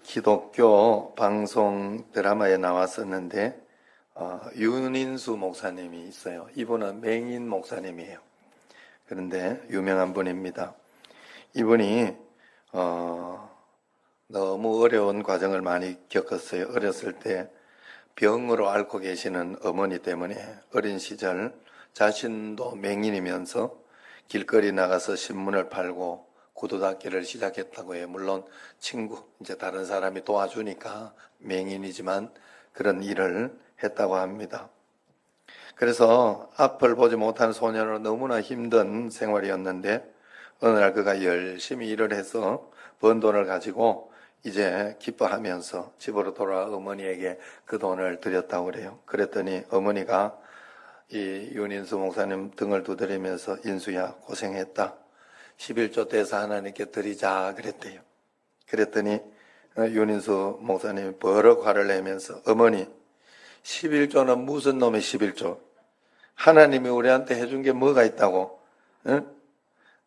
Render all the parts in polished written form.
기독교 방송 드라마에 나왔었는데 윤인수 목사님이 있어요. 이분은 맹인 목사님이에요. 그런데 유명한 분입니다. 이분이 너무 어려운 과정을 많이 겪었어요. 어렸을 때 병으로 앓고 계시는 어머니 때문에 어린 시절 자신도 맹인이면서 길거리 나가서 신문을 팔고 구두 닦기를 시작했다고 해요. 물론 친구, 이제 다른 사람이 도와주니까 맹인이지만 그런 일을 했다고 합니다. 그래서 앞을 보지 못하는 소년으로 너무나 힘든 생활이었는데 어느 날 그가 열심히 일을 해서 번 돈을 가지고 이제 기뻐하면서 집으로 돌아와 어머니에게 그 돈을 드렸다고 그래요. 그랬더니 어머니가 이 윤인수 목사님 등을 두드리면서 인수야 고생했다. 11조 떼서 하나님께 드리자 그랬대요. 그랬더니 윤인수 목사님이 버럭 화를 내면서 어머니 11조는 무슨 놈의 11조? 하나님이 우리한테 해준 게 뭐가 있다고? 응?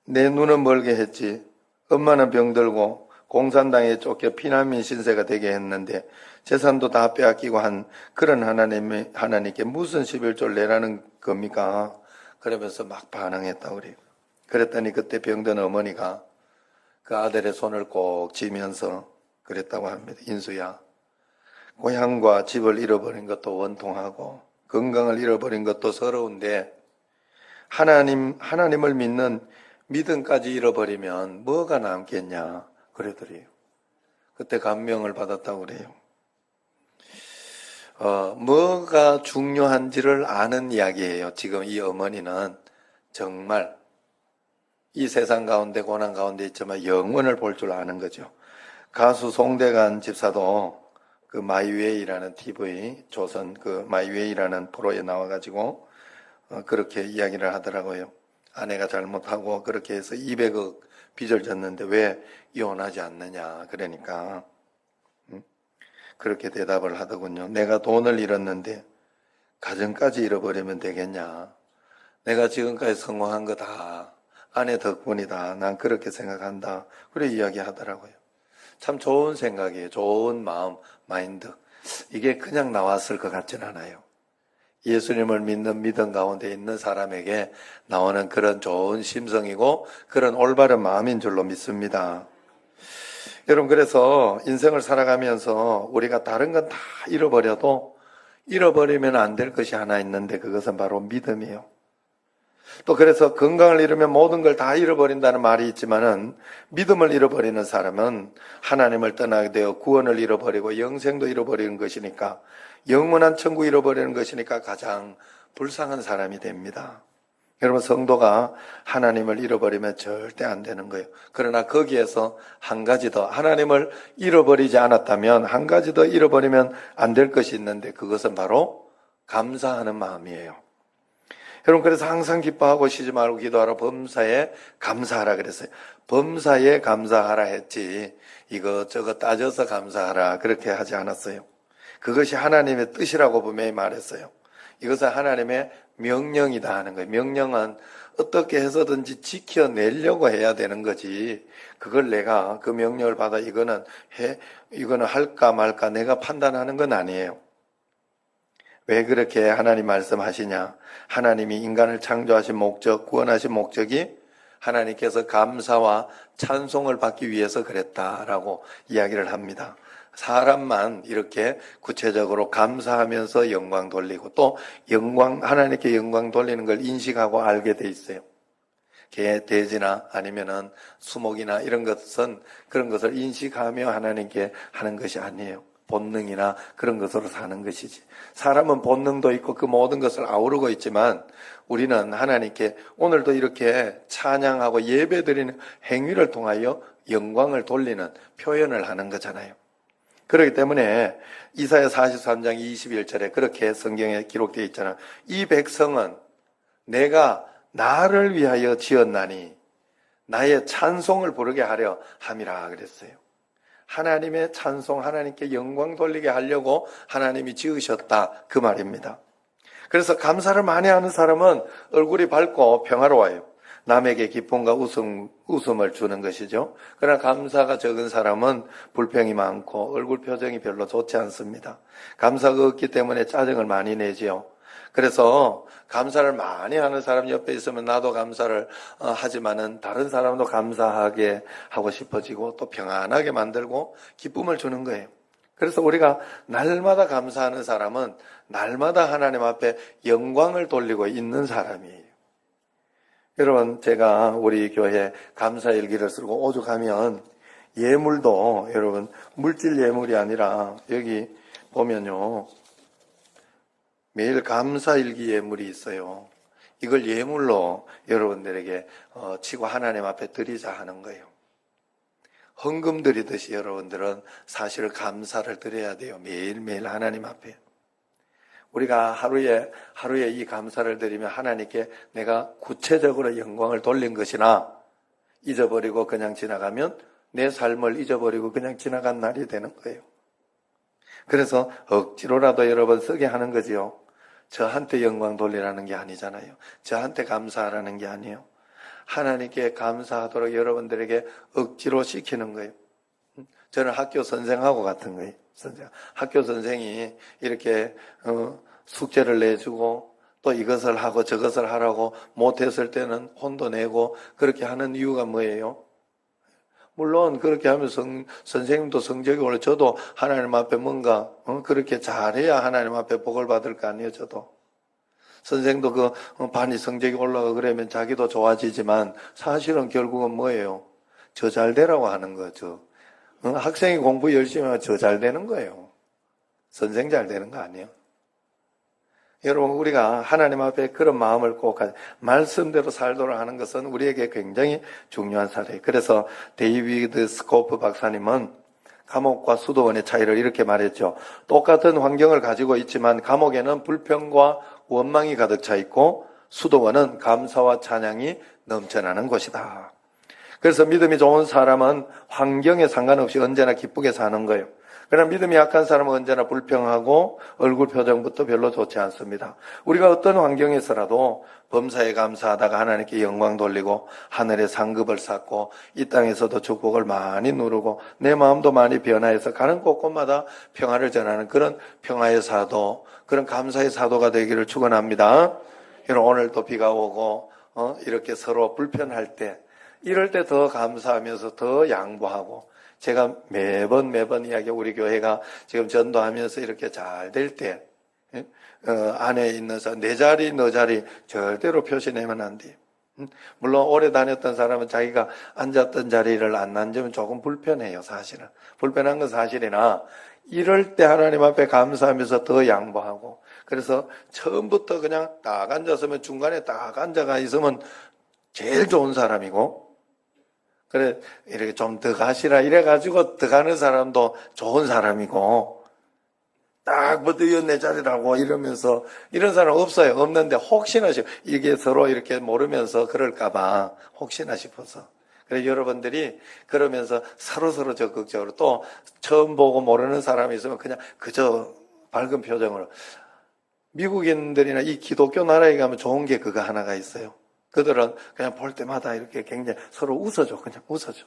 내 눈은 멀게 했지. 엄마는 병들고 공산당에 쫓겨 피난민 신세가 되게 했는데 재산도 다 빼앗기고 한 그런 하나님께 무슨 11조를 내라는 겁니까? 그러면서 막 반항했다고 그래요. 그랬더니 그때 병든 어머니가 그 아들의 손을 꼭 쥐면서 그랬다고 합니다. 인수야, 고향과 집을 잃어버린 것도 원통하고 건강을 잃어버린 것도 서러운데 하나님을 믿는 믿음까지 잃어버리면 뭐가 남겠냐 그러더래요. 그때 감명을 받았다고 그래요. 뭐가 중요한지를 아는 이야기예요. 지금 이 어머니는 정말 이 세상 가운데 고난 가운데 있지만 영원을 볼 줄 아는 거죠. 가수 송대관 집사도 그 마이웨이라는 TV 조선 그 마이웨이라는 프로에 나와가지고 그렇게 이야기를 하더라고요. 아내가 잘못하고 그렇게 해서 200억 빚을 졌는데 왜 이혼하지 않느냐 그러니까 그렇게 대답을 하더군요. 내가 돈을 잃었는데 가정까지 잃어버리면 되겠냐. 내가 지금까지 성공한 거 다 아내 덕분이다. 난 그렇게 생각한다. 그래 이야기하더라고요. 참 좋은 생각이에요. 좋은 마음, 마인드. 이게 그냥 나왔을 것 같진 않아요. 예수님을 믿는 믿음 가운데 있는 사람에게 나오는 그런 좋은 심성이고 그런 올바른 마음인 줄로 믿습니다. 여러분, 그래서 인생을 살아가면서 우리가 다른 건 다 잃어버려도 잃어버리면 안 될 것이 하나 있는데 그것은 바로 믿음이에요. 또 그래서 건강을 잃으면 모든 걸 다 잃어버린다는 말이 있지만은 믿음을 잃어버리는 사람은 하나님을 떠나게 되어 구원을 잃어버리고 영생도 잃어버리는 것이니까 영원한 천국 잃어버리는 것이니까 가장 불쌍한 사람이 됩니다. 여러분, 성도가 하나님을 잃어버리면 절대 안 되는 거예요. 그러나 거기에서 한 가지 더, 하나님을 잃어버리지 않았다면 한 가지 더 잃어버리면 안 될 것이 있는데 그것은 바로 감사하는 마음이에요. 여러분, 그래서 항상 기뻐하고 쉬지 말고 기도하라, 범사에 감사하라 그랬어요. 범사에 감사하라 했지 이것저것 따져서 감사하라 그렇게 하지 않았어요. 그것이 하나님의 뜻이라고 분명히 말했어요. 이것은 하나님의 명령이다 하는 거예요. 명령은 어떻게 해서든지 지켜내려고 해야 되는 거지 그걸 내가 그 명령을 받아 이거는 할까 말까 내가 판단하는 건 아니에요. 왜 그렇게 하나님 말씀하시냐? 하나님이 인간을 창조하신 목적, 구원하신 목적이 하나님께서 감사와 찬송을 받기 위해서 그랬다라고 이야기를 합니다. 사람만 이렇게 구체적으로 감사하면서 영광 돌리고 또 하나님께 영광 돌리는 걸 인식하고 알게 돼 있어요. 개, 돼지나 아니면은 수목이나 이런 것은 그런 것을 인식하며 하나님께 하는 것이 아니에요. 본능이나 그런 것으로 사는 것이지. 사람은 본능도 있고 그 모든 것을 아우르고 있지만 우리는 하나님께 오늘도 이렇게 찬양하고 예배드리는 행위를 통하여 영광을 돌리는 표현을 하는 거잖아요. 그렇기 때문에 이사야 43장 21절에 그렇게 성경에 기록되어 있잖아요. 이 백성은 내가 나를 위하여 지었나니 나의 찬송을 부르게 하려 함이라 그랬어요. 하나님의 찬송, 하나님께 영광 돌리게 하려고 하나님이 지으셨다, 그 말입니다. 그래서 감사를 많이 하는 사람은 얼굴이 밝고 평화로워요. 남에게 기쁨과 웃음을 주는 것이죠. 그러나 감사가 적은 사람은 불평이 많고 얼굴 표정이 별로 좋지 않습니다. 감사가 없기 때문에 짜증을 많이 내지요. 그래서 감사를 많이 하는 사람 옆에 있으면 나도 감사를 하지만은 다른 사람도 감사하게 하고 싶어지고 또 평안하게 만들고 기쁨을 주는 거예요. 그래서 우리가 날마다 감사하는 사람은 날마다 하나님 앞에 영광을 돌리고 있는 사람이에요. 여러분, 제가 우리 교회 감사일기를 쓰고 오죽하면 예물도 여러분 물질 예물이 아니라 여기 보면요, 매일 감사일기 예물이 있어요. 이걸 예물로 여러분들에게 치고 하나님 앞에 드리자 하는 거예요. 헌금 드리듯이 여러분들은 사실 감사를 드려야 돼요. 매일매일 하나님 앞에. 우리가 하루에 이 감사를 드리면 하나님께 내가 구체적으로 영광을 돌린 것이나 잊어버리고 그냥 지나가면 내 삶을 잊어버리고 그냥 지나간 날이 되는 거예요. 그래서 억지로라도 여러 번 쓰게 하는 거지요. 저한테 영광 돌리라는 게 아니잖아요. 저한테 감사하라는 게 아니에요. 하나님께 감사하도록 여러분들에게 억지로 시키는 거예요. 저는 학교 선생하고 같은 거예요. 학교 선생이 이렇게 숙제를 내주고 또 이것을 하고 저것을 하라고 못했을 때는 혼도 내고 그렇게 하는 이유가 뭐예요? 물론 그렇게 하면서 선생님도 성적이 올라 저도 하나님 앞에 뭔가 그렇게 잘해야 하나님 앞에 복을 받을 거 아니에요. 저도 선생도 그 반이 성적이 올라가 그러면 자기도 좋아지지만 사실은 결국은 뭐예요? 저 잘 되라고 하는 거죠. 학생이 공부 열심히 하면 저 잘 되는 거예요. 선생 잘 되는 거 아니에요. 여러분, 우리가 하나님 앞에 그런 마음을 꼭 말씀대로 살도록 하는 것은 우리에게 굉장히 중요한 사례예요. 그래서 데이비드 스코프 박사님은 감옥과 수도원의 차이를 이렇게 말했죠. 똑같은 환경을 가지고 있지만 감옥에는 불평과 원망이 가득 차 있고 수도원은 감사와 찬양이 넘쳐나는 곳이다. 그래서 믿음이 좋은 사람은 환경에 상관없이 언제나 기쁘게 사는 거예요. 그러나 믿음이 약한 사람은 언제나 불평하고 얼굴 표정부터 별로 좋지 않습니다. 우리가 어떤 환경에서라도 범사에 감사하다가 하나님께 영광 돌리고 하늘의 상급을 쌓고 이 땅에서도 축복을 많이 누르고 내 마음도 많이 변화해서 가는 곳곳마다 평화를 전하는 그런 평화의 사도, 그런 감사의 사도가 되기를 축원합니다. 여러분, 오늘도 비가 오고 이렇게 서로 불편할 때 이럴 때 더 감사하면서 더 양보하고, 제가 매번 이야기, 우리 교회가 지금 전도하면서 이렇게 잘 될 때, 안에 있는 사람, 내 자리, 너 자리 절대로 표시내면 안 돼요. 물론 오래 다녔던 사람은 자기가 앉았던 자리를 안 앉으면 조금 불편해요, 사실은. 불편한 건 사실이나, 이럴 때 하나님 앞에 감사하면서 더 양보하고, 그래서 처음부터 그냥 딱 앉았으면 중간에 딱 앉아가 있으면 제일 좋은 사람이고, 그래, 이렇게 좀 더 가시라 이래가지고 더 가는 사람도 좋은 사람이고, 딱 버텨 내 자리라고 이러면서, 이런 사람 없어요. 없는데 혹시나 이게 서로 이렇게 모르면서 그럴까봐 혹시나 싶어서. 그래서 여러분들이 그러면서 서로 적극적으로, 또 처음 보고 모르는 사람이 있으면 그냥 그저 밝은 표정으로. 미국인들이나 이 기독교 나라에 가면 좋은 게 그거 하나가 있어요. 그들은 그냥 볼 때마다 이렇게 굉장히 서로 웃어줘. 그냥 웃어줘.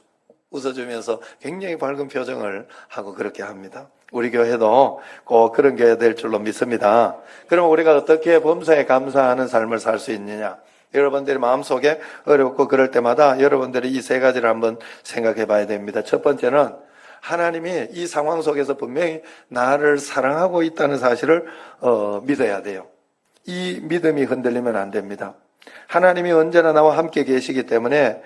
웃어주면서 굉장히 밝은 표정을 하고 그렇게 합니다. 우리 교회도 꼭 그런 교회 될 줄로 믿습니다. 그럼 우리가 어떻게 범사에 감사하는 삶을 살 수 있느냐? 여러분들의 마음속에 어렵고 그럴 때마다 여러분들이 이 세 가지를 한번 생각해 봐야 됩니다. 첫 번째는 하나님이 이 상황 속에서 분명히 나를 사랑하고 있다는 사실을 믿어야 돼요. 이 믿음이 흔들리면 안 됩니다. 하나님이 언제나 나와 함께 계시기 때문에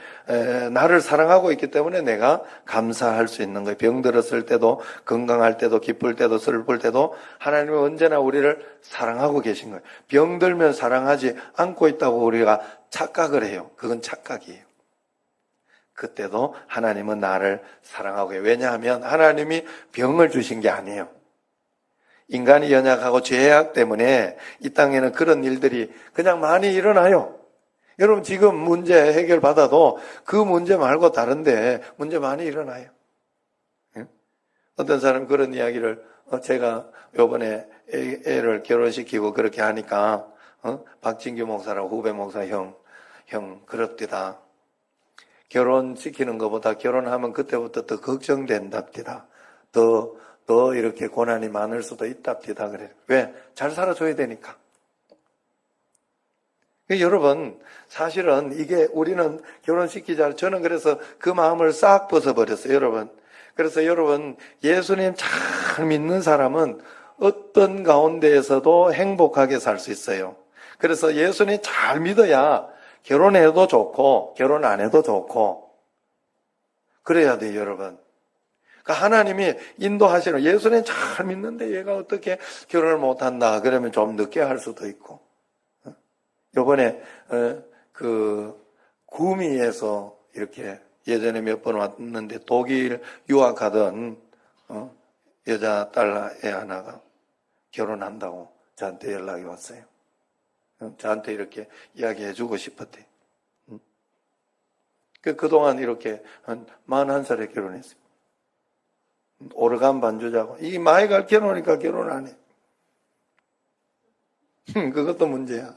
나를 사랑하고 있기 때문에 내가 감사할 수 있는 거예요. 병들었을 때도, 건강할 때도, 기쁠 때도, 슬플 때도 하나님은 언제나 우리를 사랑하고 계신 거예요. 병들면 사랑하지 않고 있다고 우리가 착각을 해요. 그건 착각이에요. 그때도 하나님은 나를 사랑하고 해요. 왜냐하면 하나님이 병을 주신 게 아니에요. 인간이 연약하고 죄악 때문에 이 땅에는 그런 일들이 그냥 많이 일어나요. 여러분, 지금 문제 해결받아도 그 문제 말고 다른데 문제 많이 일어나요. 어떤 사람 그런 이야기를 제가 요번에 애를 결혼시키고 그렇게 하니까 박진규 목사라고 후배 목사 형 그렇디다. 결혼시키는 것보다 결혼하면 그때부터 더 걱정된답디다. 더 이렇게 고난이 많을 수도 있답디다. 그래. 왜? 잘 살아줘야 되니까. 여러분, 사실은 이게 우리는 결혼시키자. 저는 그래서 그 마음을 싹 벗어버렸어요, 여러분. 그래서 여러분, 예수님 잘 믿는 사람은 어떤 가운데에서도 행복하게 살 수 있어요. 그래서 예수님 잘 믿어야 결혼해도 좋고, 결혼 안 해도 좋고, 그래야 돼요, 여러분. 그러니까 하나님이 인도하시는, 예수님 잘 믿는데 얘가 어떻게 결혼을 못한다. 그러면 좀 늦게 할 수도 있고. 요번에, 구미에서 이렇게 예전에 몇 번 왔는데 독일 유학하던, 여자 딸 애 하나가 결혼한다고 저한테 연락이 왔어요. 저한테 이렇게 이야기해 주고 싶었대. 그동안 이렇게 한 41살에 결혼했어요. 오르간 반주자고. 이 마이가 결혼하니까 결혼 안 해. 그것도 문제야.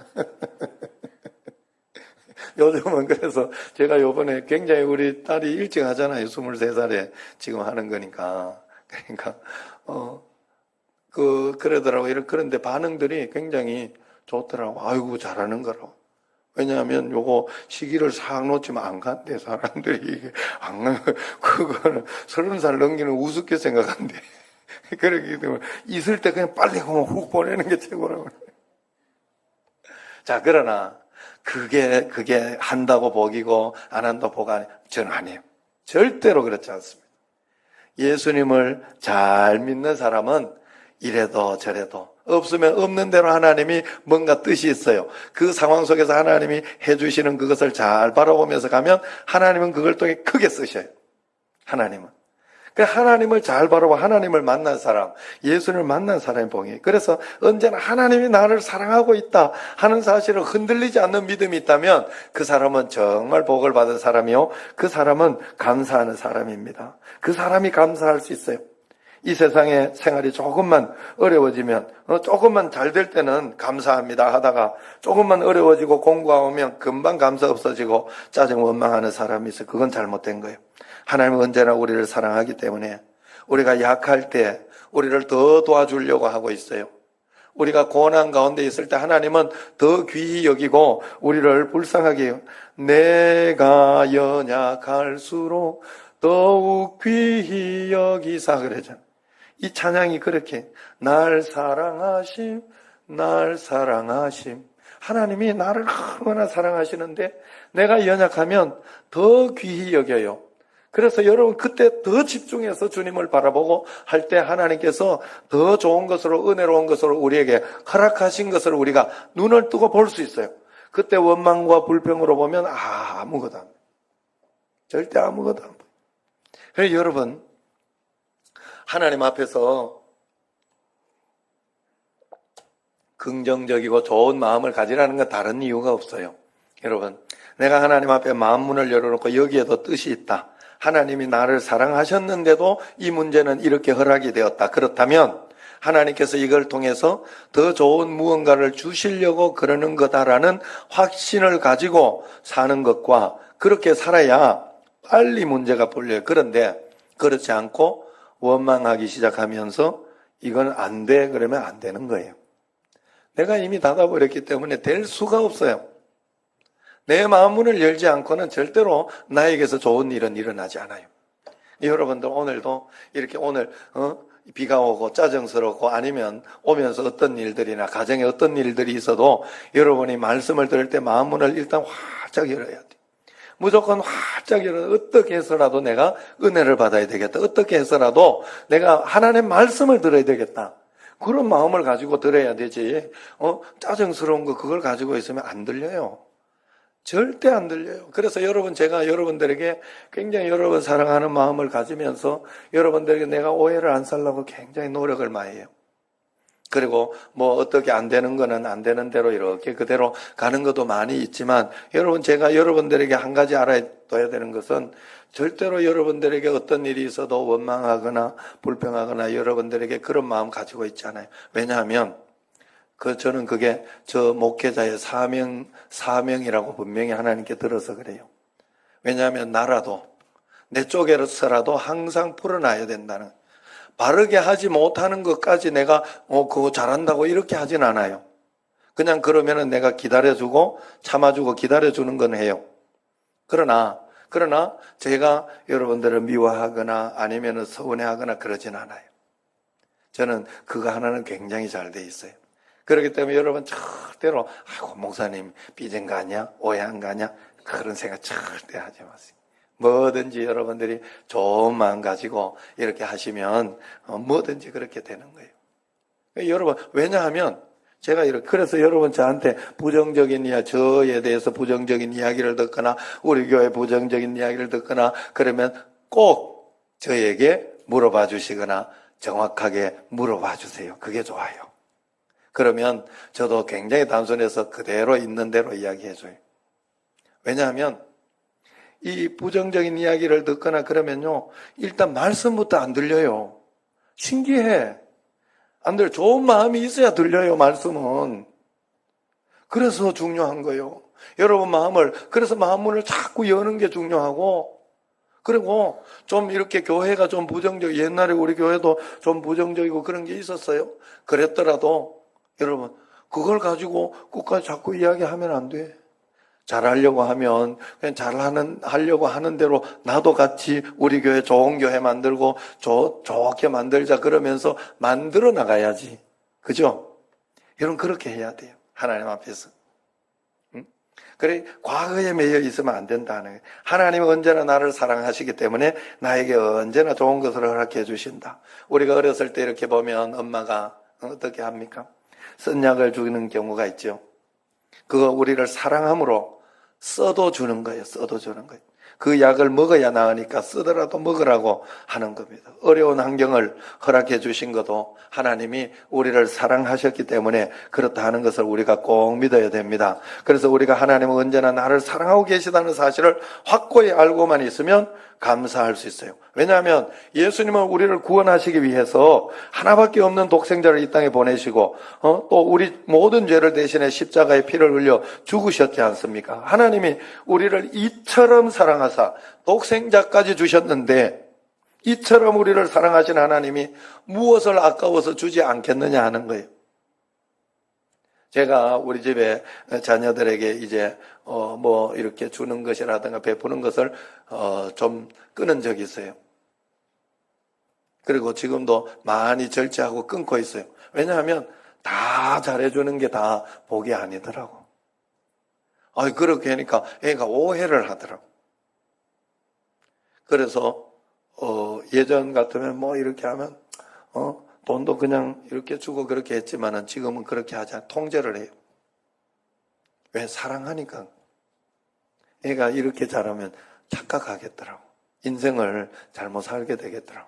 요즘은 그래서 제가 요번에 굉장히 우리 딸이 일찍 하잖아요. 23살에 지금 하는 거니까. 그러니까, 그러더라고요. 그런데 반응들이 굉장히 좋더라고. 아이고, 잘하는 거라고. 왜냐하면 요거 시기를 싹 놓치면 안 간대, 사람들이. 그거는 30살 넘기는 우습게 생각한대. 그러기 때문에 있을 때 그냥 빨리 그만 훅 보내는 게 최고라고. 자, 그러나 그게 한다고 복이고 안 한다고 복 아니에요. 저는 아니에요. 절대로 그렇지 않습니다. 예수님을 잘 믿는 사람은 이래도 저래도 없으면 없는 대로 하나님이 뭔가 뜻이 있어요. 그 상황 속에서 하나님이 해주시는 그것을 잘 바라보면서 가면 하나님은 그걸 통해 크게 쓰셔요. 하나님은. 하나님을 잘 바라보고 하나님을 만난 사람, 예수님을 만난 사람이 복이에요. 그래서 언제나 하나님이 나를 사랑하고 있다 하는 사실을 흔들리지 않는 믿음이 있다면 그 사람은 정말 복을 받은 사람이요. 그 사람은 감사하는 사람입니다. 그 사람이 감사할 수 있어요. 이 세상의 생활이 조금만 어려워지면, 조금만 잘 될 때는 감사합니다 하다가 조금만 어려워지고 공부가 오면 금방 감사 없어지고 짜증 원망하는 사람이 있어요. 그건 잘못된 거예요. 하나님은 언제나 우리를 사랑하기 때문에 우리가 약할 때 우리를 더 도와주려고 하고 있어요. 우리가 고난 가운데 있을 때 하나님은 더 귀히 여기고 우리를 불쌍하게 해요. 내가 연약할수록 더욱 귀히 여기사 그러잖아요. 이 찬양이 그렇게 날 사랑하심 하나님이 나를 얼마나 사랑하시는데 내가 연약하면 더 귀히 여겨요. 그래서 여러분 그때 더 집중해서 주님을 바라보고 할 때 하나님께서 더 좋은 것으로 은혜로운 것으로 우리에게 허락하신 것을 우리가 눈을 뜨고 볼 수 있어요. 그때 원망과 불평으로 보면 아무것도 안 보여요. 절대 아무것도 안 보여요. 그래서 여러분 하나님 앞에서 긍정적이고 좋은 마음을 가지라는 건 다른 이유가 없어요. 여러분 내가 하나님 앞에 마음문을 열어놓고 여기에도 뜻이 있다. 하나님이 나를 사랑하셨는데도 이 문제는 이렇게 허락이 되었다. 그렇다면 하나님께서 이걸 통해서 더 좋은 무언가를 주시려고 그러는 거다라는 확신을 가지고 사는 것과 그렇게 살아야 빨리 문제가 풀려요. 그런데 그렇지 않고 원망하기 시작하면서 이건 안 돼 그러면 안 되는 거예요. 내가 이미 닫아버렸기 때문에 될 수가 없어요. 내 마음문을 열지 않고는 절대로 나에게서 좋은 일은 일어나지 않아요. 여러분들 오늘도 이렇게 오늘 비가 오고 짜증스럽고 아니면 오면서 어떤 일들이나 가정에 어떤 일들이 있어도 여러분이 말씀을 들을 때 마음문을 일단 활짝 열어야 돼요. 무조건 활짝 열어 어떻게 해서라도 내가 은혜를 받아야 되겠다. 어떻게 해서라도 내가 하나님의 말씀을 들어야 되겠다. 그런 마음을 가지고 들어야 되지. 짜증스러운 거 그걸 가지고 있으면 안 들려요. 절대 안 들려요. 그래서 제가 여러분들에게 굉장히 여러분 사랑하는 마음을 가지면서 여러분들에게 내가 오해를 안 살려고 굉장히 노력을 많이 해요. 그리고 뭐 어떻게 안 되는 거는 안 되는 대로 이렇게 그대로 가는 것도 많이 있지만, 여러분, 제가 여러분들에게 한 가지 알아둬야 되는 것은, 절대로 여러분들에게 어떤 일이 있어도 원망하거나 불평하거나 여러분들에게 그런 마음 가지고 있잖아요. 왜냐하면 저는 그게 저 목회자의 사명이라고 분명히 하나님께 들어서 그래요. 왜냐하면 나라도 내 쪽에서라도 항상 풀어놔야 된다는, 바르게 하지 못하는 것까지 내가 그거 잘한다고 이렇게 하진 않아요. 그냥 그러면은 내가 기다려주고 참아주고 기다려주는 건 해요. 그러나 제가 여러분들을 미워하거나 아니면은 서운해하거나 그러진 않아요. 저는 그거 하나는 굉장히 잘 돼 있어요. 그렇기 때문에 여러분 절대로 아이고 목사님 삐진 거 아니야? 오해한 거 아니야? 그런 생각 절대 하지 마세요. 뭐든지 여러분들이 좋은 마음 가지고 이렇게 하시면 뭐든지 그렇게 되는 거예요. 여러분, 왜냐하면 제가 그래서 여러분 저한테 부정적인 저에 대해서 부정적인 이야기를 듣거나 우리 교회 부정적인 이야기를 듣거나 그러면 꼭 저에게 물어봐 주시거나 정확하게 물어봐 주세요. 그게 좋아요. 그러면 저도 굉장히 단순해서 그대로 있는 대로 이야기해줘요. 왜냐하면 이 부정적인 이야기를 듣거나 그러면요, 일단 말씀부터 안 들려요. 신기해. 안 들려. 좋은 마음이 있어야 들려요, 말씀은. 그래서 중요한 거예요. 여러분 그래서 마음문을 자꾸 여는 게 중요하고, 그리고 좀 이렇게 교회가 좀 옛날에 우리 교회도 좀 부정적이고 그런 게 있었어요. 그랬더라도 여러분, 그걸 가지고 끝까지 자꾸 이야기하면 안 돼. 잘하려고 하면 그냥 하려고 하는 대로 나도 같이 우리 교회 좋은 교회 만들고 좋게 만들자 그러면서 만들어 나가야지. 그죠? 여러분 그렇게 해야 돼요. 하나님 앞에서. 그래, 과거에 매여 있으면 안 된다는 거예요. 하나님은 언제나 나를 사랑하시기 때문에 나에게 언제나 좋은 것을 허락해 주신다. 우리가 어렸을 때 이렇게 보면 엄마가 어떻게 합니까? 쓴 약을 주는 경우가 있죠. 그거 우리를 사랑함으로 써도 주는 거예요. 써도 주는 거예요. 그 약을 먹어야 나으니까 쓰더라도 먹으라고 하는 겁니다. 어려운 환경을 허락해 주신 것도 하나님이 우리를 사랑하셨기 때문에 그렇다 하는 것을 우리가 꼭 믿어야 됩니다. 그래서 우리가 하나님은 언제나 나를 사랑하고 계시다는 사실을 확고히 알고만 있으면 감사할 수 있어요. 왜냐하면 예수님은 우리를 구원하시기 위해서 하나밖에 없는 독생자를 이 땅에 보내시고 또 우리 모든 죄를 대신해 십자가에 피를 흘려 죽으셨지 않습니까? 하나님이 우리를 이처럼 사랑하사 독생자까지 주셨는데 이처럼 우리를 사랑하신 하나님이 무엇을 아까워서 주지 않겠느냐 하는 거예요. 제가 우리 집에 자녀들에게 이제 뭐 이렇게 주는 것이라든가 베푸는 것을 좀 끊은 적이 있어요. 그리고 지금도 많이 절제하고 끊고 있어요. 왜냐하면 다 잘해주는 게 다 복이 아니더라고. 그렇게 하니까 애가 오해를 하더라고. 그래서 예전 같으면 뭐 이렇게 하면 돈도 그냥 이렇게 주고 그렇게 했지만은 지금은 그렇게 하지 않아요. 통제를 해요. 왜? 사랑하니까. 애가 이렇게 자라면 착각하겠더라고. 인생을 잘못 살게 되겠더라고.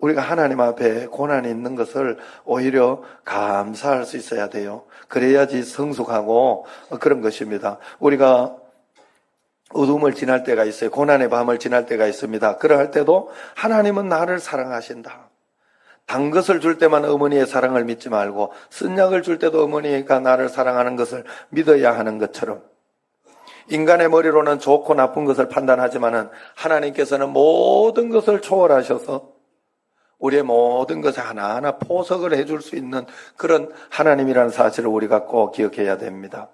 우리가 하나님 앞에 고난이 있는 것을 오히려 감사할 수 있어야 돼요. 그래야지 성숙하고 그런 것입니다. 우리가 어둠을 지날 때가 있어요. 고난의 밤을 지날 때가 있습니다. 그럴 때도 하나님은 나를 사랑하신다. 단 것을 줄 때만 어머니의 사랑을 믿지 말고 쓴 약을 줄 때도 어머니가 나를 사랑하는 것을 믿어야 하는 것처럼, 인간의 머리로는 좋고 나쁜 것을 판단하지만은 하나님께서는 모든 것을 초월하셔서 우리의 모든 것을 하나하나 포석을 해줄 수 있는 그런 하나님이라는 사실을 우리가 꼭 기억해야 됩니다.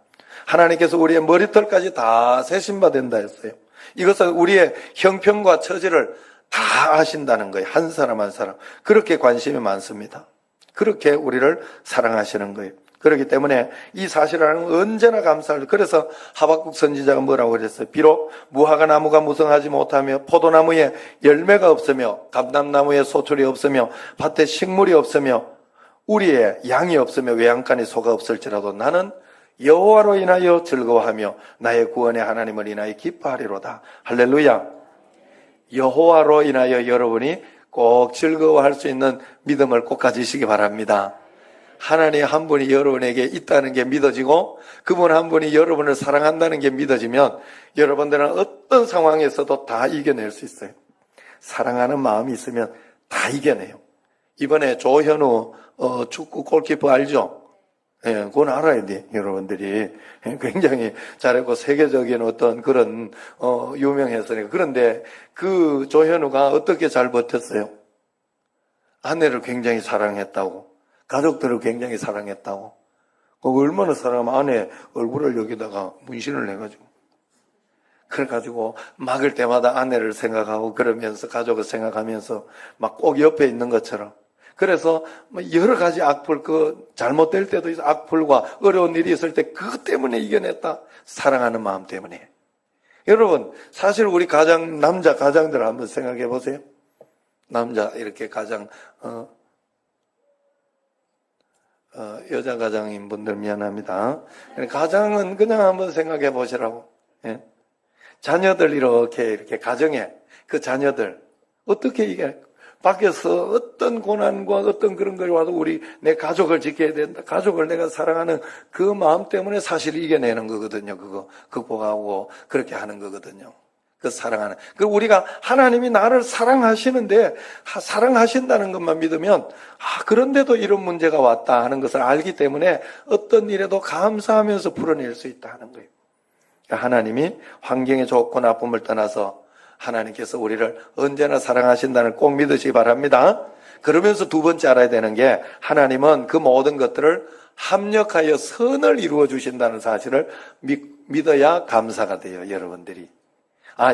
하나님께서 우리의 머리털까지 다 세신바 된다 했어요. 이것은 우리의 형편과 처지를 다 아신다는 거예요. 한 사람 한 사람. 그렇게 관심이 많습니다. 그렇게 우리를 사랑하시는 거예요. 그렇기 때문에 이 사실을 알면 언제나 감사할. 그래서 하박국 선지자가 뭐라고 그랬어요? 비록 무화과 나무가 무성하지 못하며 포도나무에 열매가 없으며 감람나무에 소출이 없으며 밭에 식물이 없으며 우리의 양이 없으며 외양간에 소가 없을지라도 나는 여호와로 인하여 즐거워하며 나의 구원의 하나님을 인하여 기뻐하리로다. 할렐루야. 여호와로 인하여 여러분이 꼭 즐거워할 수 있는 믿음을 꼭 가지시기 바랍니다. 하나님 한 분이 여러분에게 있다는 게 믿어지고 그분 한 분이 여러분을 사랑한다는 게 믿어지면 여러분들은 어떤 상황에서도 다 이겨낼 수 있어요. 사랑하는 마음이 있으면 다 이겨내요. 이번에 조현우 축구 골키퍼 알죠? 예, 그건 알아야 돼, 여러분들이. 굉장히 잘했고, 세계적인 어떤 그런, 유명했으니까. 그런데 그 조현우가 어떻게 잘 버텼어요? 아내를 굉장히 사랑했다고. 가족들을 굉장히 사랑했다고. 얼마나 사랑하면 아내 얼굴을 여기다가 문신을 해가지고. 그래가지고 막을 때마다 아내를 생각하고 그러면서 가족을 생각하면서 막 꼭 옆에 있는 것처럼. 그래서 여러 가지 악플, 잘못될 때도 있어. 악플과 어려운 일이 있을 때 그것 때문에 이겨냈다. 사랑하는 마음 때문에. 여러분, 사실 우리 남자 가장들 한번 생각해 보세요. 남자, 이렇게 가장, 여자 가장인 분들 미안합니다. 가장은 그냥 한번 생각해 보시라고. 예. 자녀들 이렇게 가정에 그 자녀들 어떻게 이게 밖에서 어떤 고난과 어떤 그런 걸 와도 내 가족을 지켜야 된다. 가족을 내가 사랑하는 그 마음 때문에 사실 이겨내는 거거든요. 그거 극복하고 그렇게 하는 거거든요. 그 사랑하는. 우리가 하나님이 나를 사랑하시는데 사랑하신다는 것만 믿으면 그런데도 이런 문제가 왔다 하는 것을 알기 때문에 어떤 일에도 감사하면서 풀어낼 수 있다 하는 거예요. 하나님이 환경이 좋고 나쁨을 떠나서 하나님께서 우리를 언제나 사랑하신다는 꼭 믿으시기 바랍니다. 그러면서 두 번째 알아야 되는 게 하나님은 그 모든 것들을 합력하여 선을 이루어 주신다는 사실을 믿어야 감사가 돼요, 여러분들이.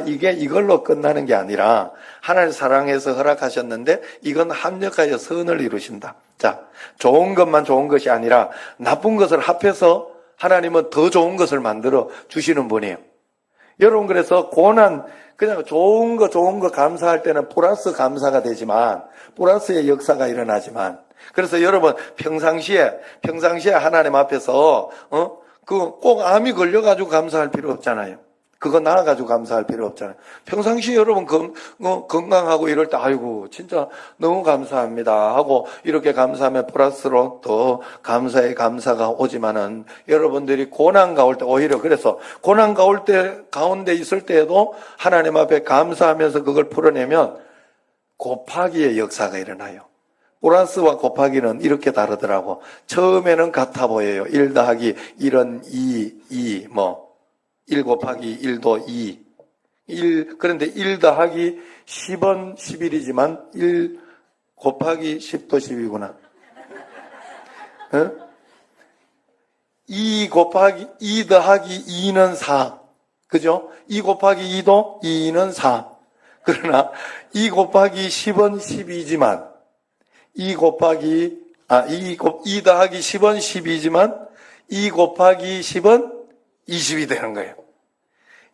이게 이걸로 끝나는 게 아니라 하나님 사랑해서 허락하셨는데 이건 합력하여 선을 이루신다. 자, 좋은 것만 좋은 것이 아니라 나쁜 것을 합해서 하나님은 더 좋은 것을 만들어 주시는 분이에요. 여러분, 그래서 고난, 그냥 좋은 거 감사할 때는 플러스 감사가 되지만, 플러스의 역사가 일어나지만, 그래서 여러분, 평상시에 하나님 앞에서, 꼭 암이 걸려가지고 감사할 필요 없잖아요. 그거 나아가지고 감사할 필요 없잖아요. 평상시에 여러분 건강하고 이럴 때 아이고 진짜 너무 감사합니다 하고 이렇게 감사하면 플러스로 더 감사의 감사가 오지만은 여러분들이 고난 가올 때 오히려 그래서 고난 가올 때 가운데 있을 때에도 하나님 앞에 감사하면서 그걸 풀어내면 곱하기의 역사가 일어나요. 플러스와 곱하기는 이렇게 다르더라고. 처음에는 같아 보여요. 1 더하기 1은 2, 1 곱하기 1도 2. 그런데 1 더하기 10은 11이지만 1 곱하기 10도 10이구나. 2 더하기 2는 4. 그죠? 2 곱하기 2도 2는 4. 그러나 2 곱하기 10은 12지만 2 더하기 10은 12지만 2 곱하기 10은 20이 되는 거예요.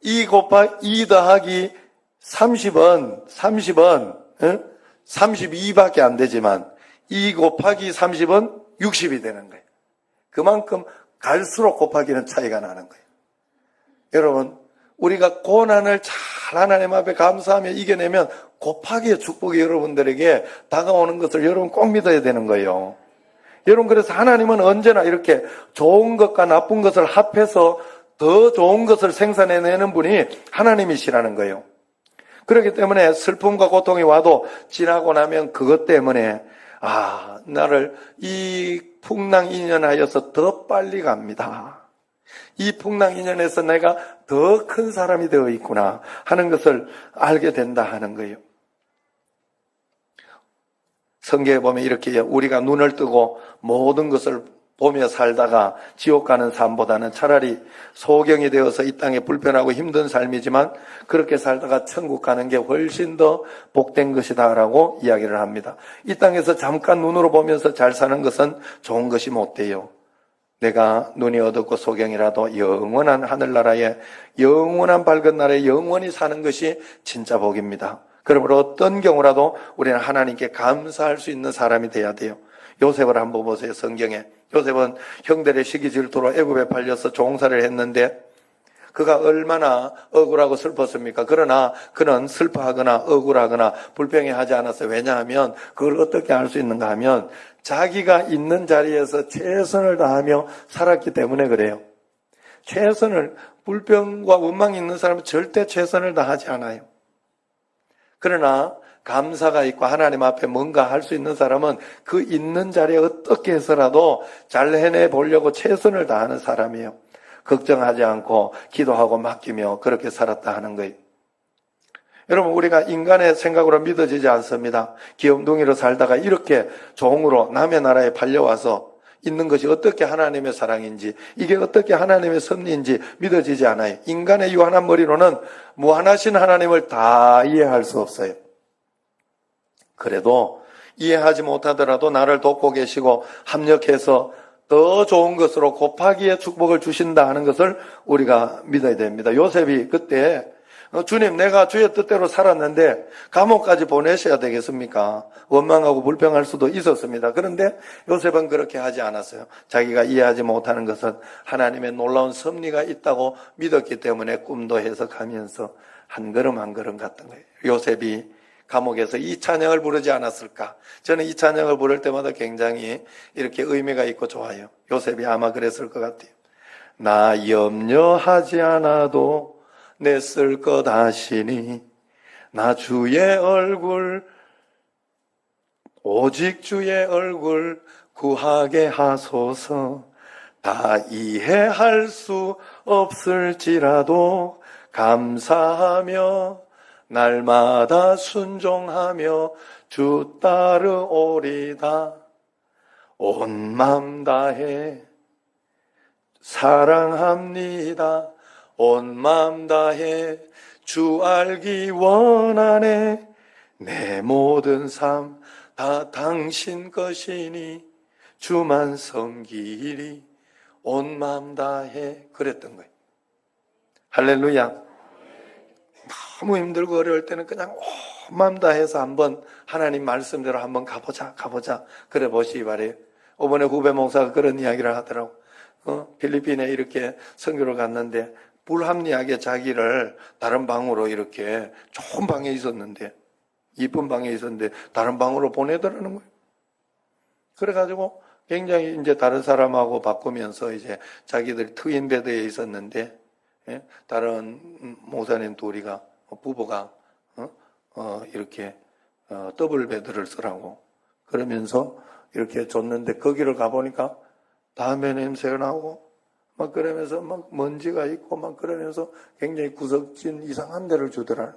2 더하기 30은 32밖에 안 되지만 2 곱하기 30은 60이 되는 거예요. 그만큼 갈수록 곱하기는 차이가 나는 거예요. 여러분, 우리가 고난을 잘 하나님 앞에 감사하며 이겨내면 곱하기의 축복이 여러분들에게 다가오는 것을 여러분 꼭 믿어야 되는 거예요. 여러분, 그래서 하나님은 언제나 이렇게 좋은 것과 나쁜 것을 합해서 더 좋은 것을 생산해내는 분이 하나님이시라는 거예요. 그렇기 때문에 슬픔과 고통이 와도 지나고 나면 그것 때문에 나를 이 풍랑 인연하여서 더 빨리 갑니다. 이 풍랑 인연에서 내가 더 큰 사람이 되어 있구나 하는 것을 알게 된다 하는 거예요. 성경에 보면 이렇게 우리가 눈을 뜨고 모든 것을 보며 살다가 지옥 가는 삶보다는 차라리 소경이 되어서 이 땅에 불편하고 힘든 삶이지만 그렇게 살다가 천국 가는 게 훨씬 더 복된 것이다라고 이야기를 합니다. 이 땅에서 잠깐 눈으로 보면서 잘 사는 것은 좋은 것이 못 돼요. 내가 눈이 어둡고 소경이라도 영원한 하늘나라에 영원한 밝은 나라에 영원히 사는 것이 진짜 복입니다. 그러므로 어떤 경우라도 우리는 하나님께 감사할 수 있는 사람이 돼야 돼요. 요셉을 한번 보세요. 성경에 요셉은 형들의 시기 질투로 애굽에 팔려서 종살이를 했는데 그가 얼마나 억울하고 슬펐습니까? 그러나 그는 슬퍼하거나 억울하거나 불평해하지 않았어요. 왜냐하면 그걸 어떻게 알 수 있는가 하면 자기가 있는 자리에서 최선을 다하며 살았기 때문에 그래요. 불평과 원망이 있는 사람은 절대 최선을 다하지 않아요. 그러나 감사가 있고 하나님 앞에 뭔가 할 수 있는 사람은 그 있는 자리에 어떻게 해서라도 잘 해내 보려고 최선을 다하는 사람이에요. 걱정하지 않고 기도하고 맡기며 그렇게 살았다 하는 거예요. 여러분, 우리가 인간의 생각으로 믿어지지 않습니다. 귀염둥이로 살다가 이렇게 종으로 남의 나라에 팔려와서 있는 것이 어떻게 하나님의 사랑인지, 이게 어떻게 하나님의 섭리인지 믿어지지 않아요. 인간의 유한한 머리로는 무한하신 하나님을 다 이해할 수 없어요. 그래도 이해하지 못하더라도 나를 돕고 계시고 합력해서 더 좋은 것으로 곱하기의 축복을 주신다 하는 것을 우리가 믿어야 됩니다. 요셉이 그때 주님, 내가 주의 뜻대로 살았는데 감옥까지 보내셔야 되겠습니까? 원망하고 불평할 수도 있었습니다. 그런데 요셉은 그렇게 하지 않았어요. 자기가 이해하지 못하는 것은 하나님의 놀라운 섭리가 있다고 믿었기 때문에 꿈도 해석하면서 한 걸음 한 걸음 갔던 거예요. 요셉이 감옥에서 이 찬양을 부르지 않았을까? 저는 이 찬양을 부를 때마다 굉장히 이렇게 의미가 있고 좋아요. 요셉이 아마 그랬을 것 같아요. 나 염려하지 않아도 내 쓸 것 아시니 나 주의 얼굴 오직 주의 얼굴 구하게 하소서. 다 이해할 수 없을지라도 감사하며 날마다 순종하며 주 따르오리다. 온 맘 다해 사랑합니다. 온 맘 다해 주 알기 원하네. 내 모든 삶 다 당신 것이니 주만 섬기리. 온 맘 다해 그랬던 거예요. 할렐루야. 너무 힘들고 어려울 때는 그냥 온 맘 다해서 한번 하나님 말씀대로 한번 가보자 그래 보시기 바래요. 이번에 후배 목사가 그런 이야기를 하더라고. 필리핀에 이렇게 선교를 갔는데 불합리하게 자기를 다른 방으로 이렇게 좋은 방에 있었는데, 이쁜 방에 있었는데 다른 방으로 보내더라는 거예요. 그래가지고 굉장히 이제 다른 사람하고 바꾸면서 이제 자기들 트윈 베드에 있었는데, 다른 목사님 둘이가 부부가 이렇게 더블 베드를 쓰라고 그러면서 이렇게 줬는데 거기를 가보니까 담배 냄새가 나고 막 그러면서 막 먼지가 있고 막 그러면서 굉장히 구석진 이상한 데를 주더라.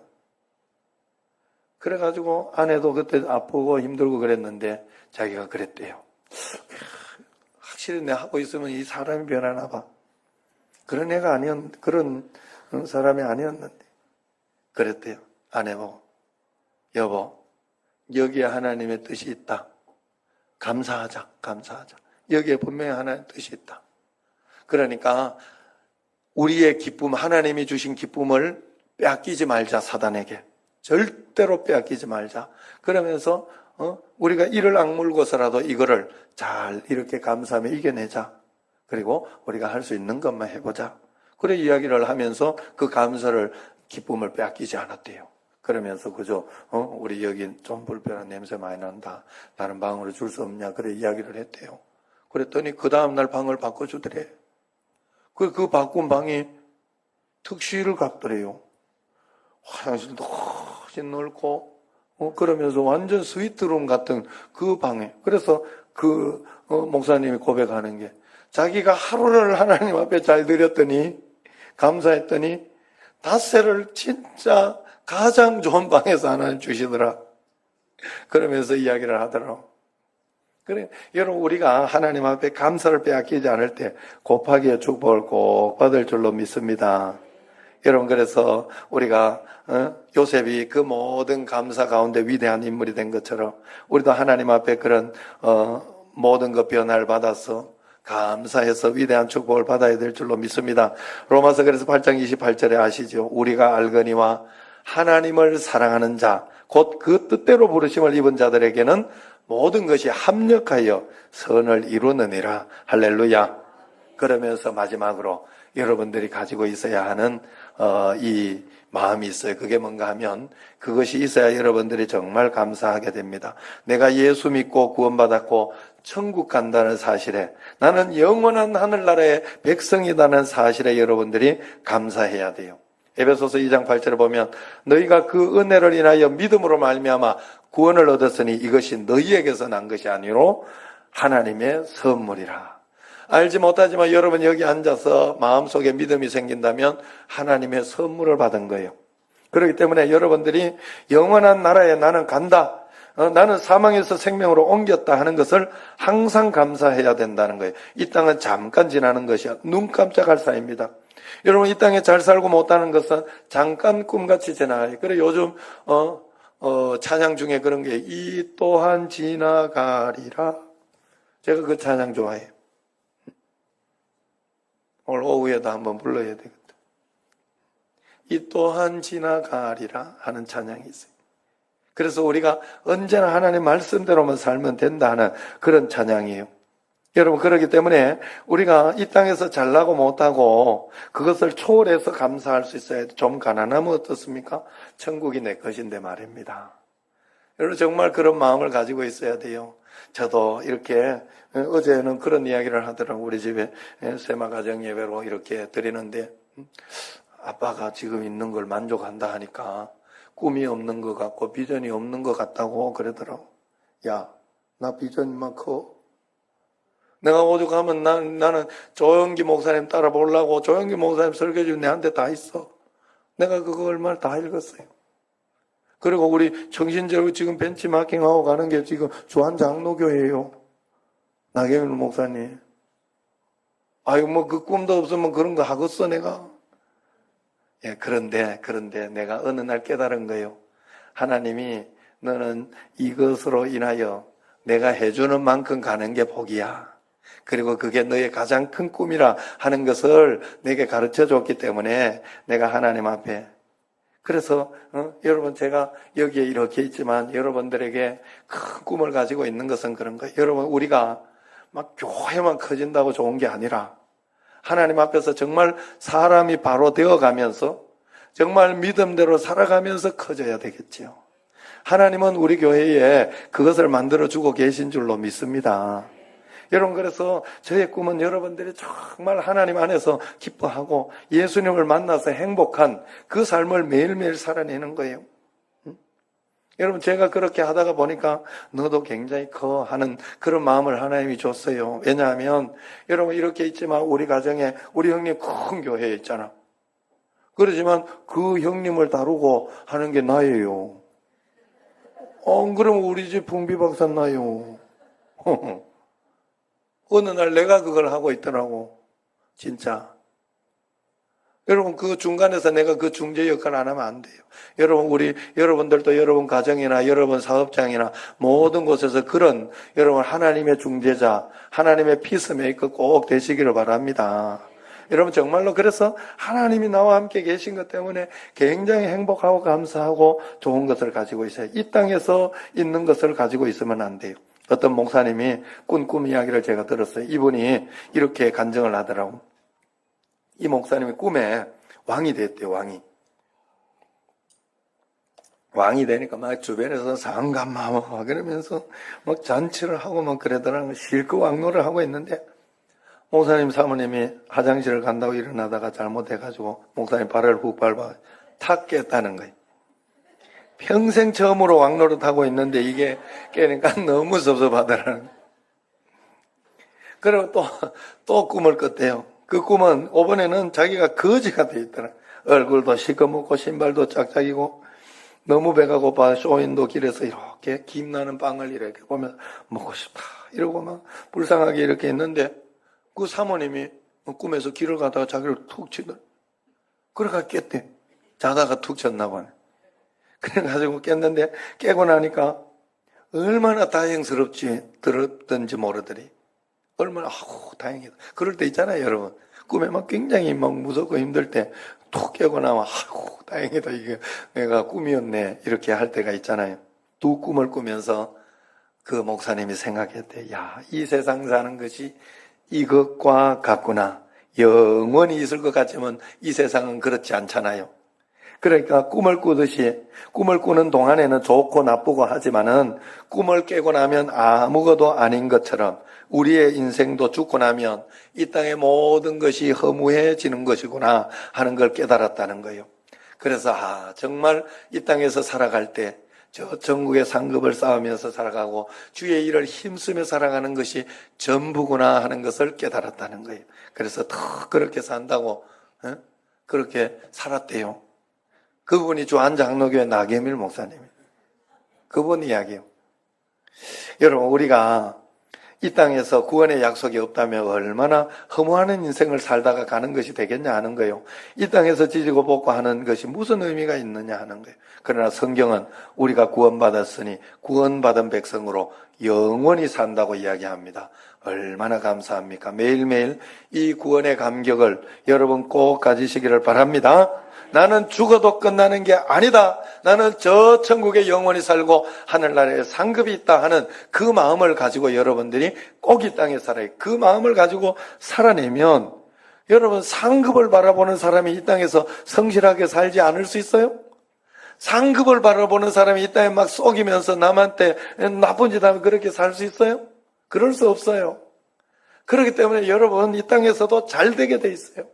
그래가지고 아내도 그때 아프고 힘들고 그랬는데 자기가 그랬대요. 확실히 내가 하고 있으면 이 사람이 변하나 봐. 그런 애가 그런 사람이 아니었는데 그랬대요. 아내보고, 여보, 여기에 하나님의 뜻이 있다. 감사하자. 여기에 분명히 하나님의 뜻이 있다. 그러니까 우리의 기쁨, 하나님이 주신 기쁨을 빼앗기지 말자. 사단에게 절대로 빼앗기지 말자. 그러면서 우리가 이를 악물고서라도 이거를 잘 이렇게 감사하며 이겨내자. 그리고 우리가 할 수 있는 것만 해보자. 그래 이야기를 하면서 그 감사를, 기쁨을 빼앗기지 않았대요. 그러면서 그저 우리 여기 좀 불편한 냄새 많이 난다. 다른 방으로 줄 수 없냐. 그래 이야기를 했대요. 그랬더니 그 다음날 방을 바꿔주더래. 그 바꾼 방이 특실을 갖더래요. 화장실도 훨씬 넓고 그러면서 완전 스위트룸 같은 그 방에. 그래서 그 목사님이 고백하는 게 자기가 하루를 하나님 앞에 잘 드렸더니 감사했더니 닷새를 진짜 가장 좋은 방에서 하나님 주시더라. 그러면서 이야기를 하더라고. 그래, 여러분, 우리가 하나님 앞에 감사를 빼앗기지 않을 때 곱하기의 축복을 꼭 받을 줄로 믿습니다. 여러분, 그래서 우리가 요셉이 그 모든 감사 가운데 위대한 인물이 된 것처럼 우리도 하나님 앞에 그런 모든 것 변화를 받아서 감사해서 위대한 축복을 받아야 될 줄로 믿습니다. 로마서 그래서 8장 28절에 아시죠? 우리가 알거니와 하나님을 사랑하는 자, 곧 그 뜻대로 부르심을 입은 자들에게는 모든 것이 합력하여 선을 이루느니라. 할렐루야. 그러면서 마지막으로 여러분들이 가지고 있어야 하는 이 마음이 있어요. 그게 뭔가 하면 그것이 있어야 여러분들이 정말 감사하게 됩니다. 내가 예수 믿고 구원받았고 천국 간다는 사실에, 나는 영원한 하늘나라의 백성이라는 사실에 여러분들이 감사해야 돼요. 에베소서 2장 8절에 보면 너희가 그 은혜를 인하여 믿음으로 말미암아 구원을 얻었으니 이것이 너희에게서 난 것이 아니로 하나님의 선물이라. 알지 못하지만 여러분 여기 앉아서 마음속에 믿음이 생긴다면 하나님의 선물을 받은 거예요. 그렇기 때문에 여러분들이 영원한 나라에 나는 간다, 나는 사망에서 생명으로 옮겼다 하는 것을 항상 감사해야 된다는 거예요. 이 땅은 잠깐 지나는 것이야. 눈 깜짝할 사이입니다. 여러분 이 땅에 잘 살고 못하는 것은 잠깐 꿈같이 지나가요. 그래 요즘 찬양 중에 그런 게 이 또한 지나가리라. 제가 그 찬양 좋아해요. 오늘 오후에도 한번 불러야 되겠다. 이 또한 지나가리라 하는 찬양이 있어요. 그래서 우리가 언제나 하나님 말씀대로만 살면 된다 하는 그런 찬양이에요. 여러분 그렇기 때문에 우리가 이 땅에서 잘나고 못하고 그것을 초월해서 감사할 수 있어야 돼. 좀 가난하면 어떻습니까? 천국이 내 것인데 말입니다. 여러분 정말 그런 마음을 가지고 있어야 돼요. 저도 이렇게 어제는 그런 이야기를 하더라고요. 우리 집에 세마 가정 예배로 이렇게 드리는데 아빠가 지금 있는 걸 만족한다 하니까 꿈이 없는 것 같고 비전이 없는 것 같다고 그러더라고. 야, 나 비전만 커. 내가 오죽하면 나는 조영기 목사님 따라 보려고 조영기 목사님 설교지 내한테 다 있어. 내가 그거 얼마나 다 읽었어요. 그리고 우리 정신적으로 지금 벤치마킹하고 가는 게 지금 주한장로교회예요. 나경일 목사님. 아유 뭐 그 꿈도 없으면 그런 거 하겠어 내가. 예, 그런데 내가 어느 날 깨달은 거예요. 하나님이 너는 이것으로 인하여 내가 해주는 만큼 가는 게 복이야. 그리고 그게 너의 가장 큰 꿈이라 하는 것을 내게 가르쳐 줬기 때문에 내가 하나님 앞에 그래서 여러분 제가 여기에 이렇게 있지만 여러분들에게 큰 꿈을 가지고 있는 것은 그런 거예요. 여러분 우리가 막 교회만 커진다고 좋은 게 아니라 하나님 앞에서 정말 사람이 바로 되어가면서 정말 믿음대로 살아가면서 커져야 되겠지요. 하나님은 우리 교회에 그것을 만들어주고 계신 줄로 믿습니다. 여러분 그래서 저의 꿈은 여러분들이 정말 하나님 안에서 기뻐하고 예수님을 만나서 행복한 그 삶을 매일매일 살아내는 거예요. 여러분 제가 그렇게 하다가 보니까 너도 굉장히 커 하는 그런 마음을 하나님이 줬어요. 왜냐하면 여러분 이렇게 있지만 우리 가정에 우리 형님 큰 교회에 있잖아. 그러지만 그 형님을 다루고 하는 게 나예요. 그럼 우리 집 풍비박산 나요. 어느 날 내가 그걸 하고 있더라고. 진짜. 여러분 그 중간에서 내가 그 중재 역할을 안 하면 안 돼요. 여러분들도 여러분 가정이나 여러분 사업장이나 모든 곳에서 그런 여러분 하나님의 중재자, 하나님의 피스메이커 꼭 되시기를 바랍니다. 여러분 정말로 그래서 하나님이 나와 함께 계신 것 때문에 굉장히 행복하고 감사하고 좋은 것을 가지고 있어요. 이 땅에서 있는 것을 가지고 있으면 안 돼요. 어떤 목사님이 꾼 꿈 이야기를 제가 들었어요. 이분이 이렇게 간증을 하더라고. 이 목사님이 꿈에 왕이 됐대요. 왕이 되니까 막 주변에서 상감하고 그러면서 막 잔치를 하고 막 그러더라고요. 실컷 왕노를 하고 있는데 목사님 사모님이 화장실을 간다고 일어나다가 잘못해가지고 목사님 발을 훅 밟아 탁 깼다는 거예요. 평생 처음으로 왕노릇 하고 있는데 이게 깨니까 너무 섭섭하더라는 거예요. 그리고 또 꿈을 꿨대요. 그 꿈은 이번에는 자기가 거지가 돼 있더라. 얼굴도 시커멓고 신발도 짝짝이고 너무 배가 고파 쇼인도 길에서 이렇게 김나는 빵을 이렇게 보면 먹고 싶다 이러고 막 불쌍하게 이렇게 있는데 그 사모님이 꿈에서 길을 가다가 자기를 툭 치더라. 그래가 깼대. 자다가 툭 쳤나 보네. 그래가지고 깼는데 깨고 나니까 얼마나 다행스럽지 들었던지 모르더니 얼마나 다행이다. 그럴 때 있잖아요, 여러분. 꿈에 막 굉장히 막 무섭고 힘들 때 툭 깨고 나면 다행이다. 이게 내가 꿈이었네. 이렇게 할 때가 있잖아요. 두 꿈을 꾸면서 그 목사님이 생각했대. 야, 이 세상 사는 것이 이것과 같구나. 영원히 있을 것 같지만 이 세상은 그렇지 않잖아요. 그러니까 꿈을 꾸듯이 꿈을 꾸는 동안에는 좋고 나쁘고 하지만은 꿈을 깨고 나면 아무것도 아닌 것처럼 우리의 인생도 죽고 나면 이 땅의 모든 것이 허무해지는 것이구나 하는 걸 깨달았다는 거예요. 그래서 정말 이 땅에서 살아갈 때 저 전국의 상급을 쌓으면서 살아가고 주의 일을 힘쓰며 살아가는 것이 전부구나 하는 것을 깨달았다는 거예요. 그래서 더 그렇게 산다고 그렇게 살았대요. 그분이 주한장로교회 나계밀 목사님이에요. 그분 이야기예요. 여러분, 우리가 이 땅에서 구원의 약속이 없다면 얼마나 허무하는 인생을 살다가 가는 것이 되겠냐 하는 거예요. 이 땅에서 지지고 볶고 하는 것이 무슨 의미가 있느냐 하는 거예요. 그러나 성경은 우리가 구원받았으니 구원받은 백성으로 영원히 산다고 이야기합니다. 얼마나 감사합니까? 매일매일 이 구원의 감격을 여러분 꼭 가지시기를 바랍니다. 나는 죽어도 끝나는 게 아니다. 나는 저 천국에 영원히 살고 하늘나라에 상급이 있다 하는 그 마음을 가지고 여러분들이 꼭 이 땅에 살아요. 그 마음을 가지고 살아내면 여러분 상급을 바라보는 사람이 이 땅에서 성실하게 살지 않을 수 있어요? 상급을 바라보는 사람이 이 땅에 막 속이면서 남한테 나쁜 짓 하면 그렇게 살 수 있어요? 그럴 수 없어요. 그렇기 때문에 여러분 이 땅에서도 잘 되게 돼 있어요.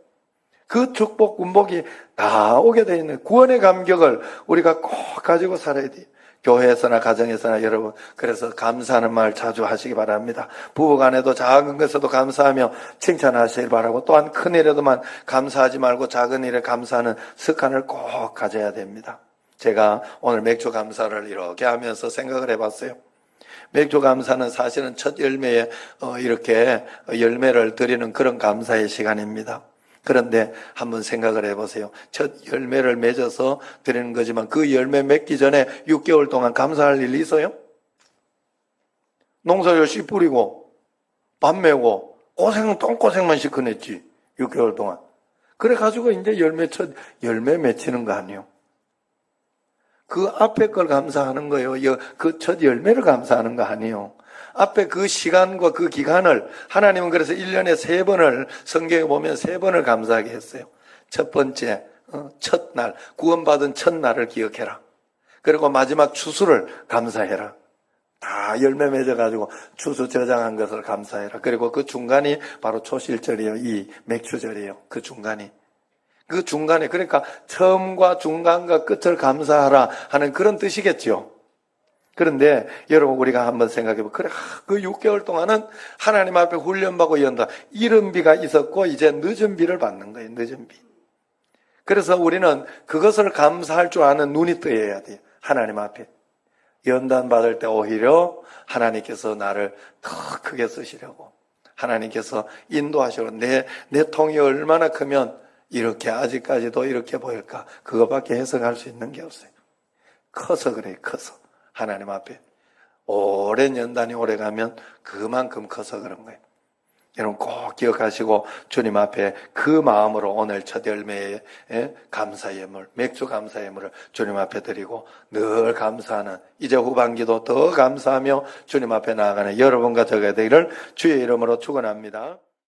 그 축복, 군복이 다 오게 돼 있는 구원의 감격을 우리가 꼭 가지고 살아야 돼요. 교회에서나 가정에서나 여러분 그래서 감사하는 말 자주 하시기 바랍니다. 부부간에도 작은 것에도 감사하며 칭찬하시길 바라고 또한 큰 일에도만 감사하지 말고 작은 일에 감사하는 습관을 꼭 가져야 됩니다. 제가 오늘 맥주 감사를 이렇게 하면서 생각을 해봤어요. 맥주 감사는 사실은 첫 열매에 이렇게 열매를 드리는 그런 감사의 시간입니다. 그런데 한번 생각을 해보세요. 첫 열매를 맺어서 드리는 거지만 그 열매 맺기 전에 6개월 동안 감사할 일이 있어요? 농사를 씨 뿌리고 밥 메고 똥고생만 시커냈지 6개월 동안. 그래가지고 이제 첫 열매 맺히는 거 아니에요. 그 앞에 걸 감사하는 거예요. 그 첫 열매를 감사하는 거 아니에요. 앞에 그 시간과 그 기간을 하나님은 그래서 1년에 3번을 성경에 보면 3번을 감사하게 했어요. 첫 번째 첫날 구원받은 첫날을 기억해라. 그리고 마지막 추수를 감사해라. 다 열매 맺어가지고 추수 저장한 것을 감사해라. 그리고 그 중간이 바로 초실절이에요. 이 맥주절이에요. 그 중간이. 그 중간에 그러니까 처음과 중간과 끝을 감사하라 하는 그런 뜻이겠죠. 그런데 여러분 우리가 한번 생각해보면 그래 그 6개월 동안은 하나님 앞에 훈련받고 연다. 이른 비가 있었고 이제 늦은 비를 받는 거예요. 늦은 비. 그래서 우리는 그것을 감사할 줄 아는 눈이 뜨여야 돼요. 하나님 앞에. 연단 받을 때 오히려 하나님께서 나를 더 크게 쓰시려고 하나님께서 인도하시려고 내 통이 얼마나 크면 이렇게 아직까지도 이렇게 보일까? 그거밖에 해석할 수 있는 게 없어요. 커서 그래요. 커서. 하나님 앞에 오랜 연단이 오래가면 그만큼 커서 그런 거예요. 여러분 꼭 기억하시고 주님 앞에 그 마음으로 오늘 첫 열매의 감사 예물, 맥주 감사 예물을 주님 앞에 드리고 늘 감사하는 이제 후반기도 더 감사하며 주님 앞에 나아가는 여러분과 저가 되기를 주의 이름으로 축원합니다.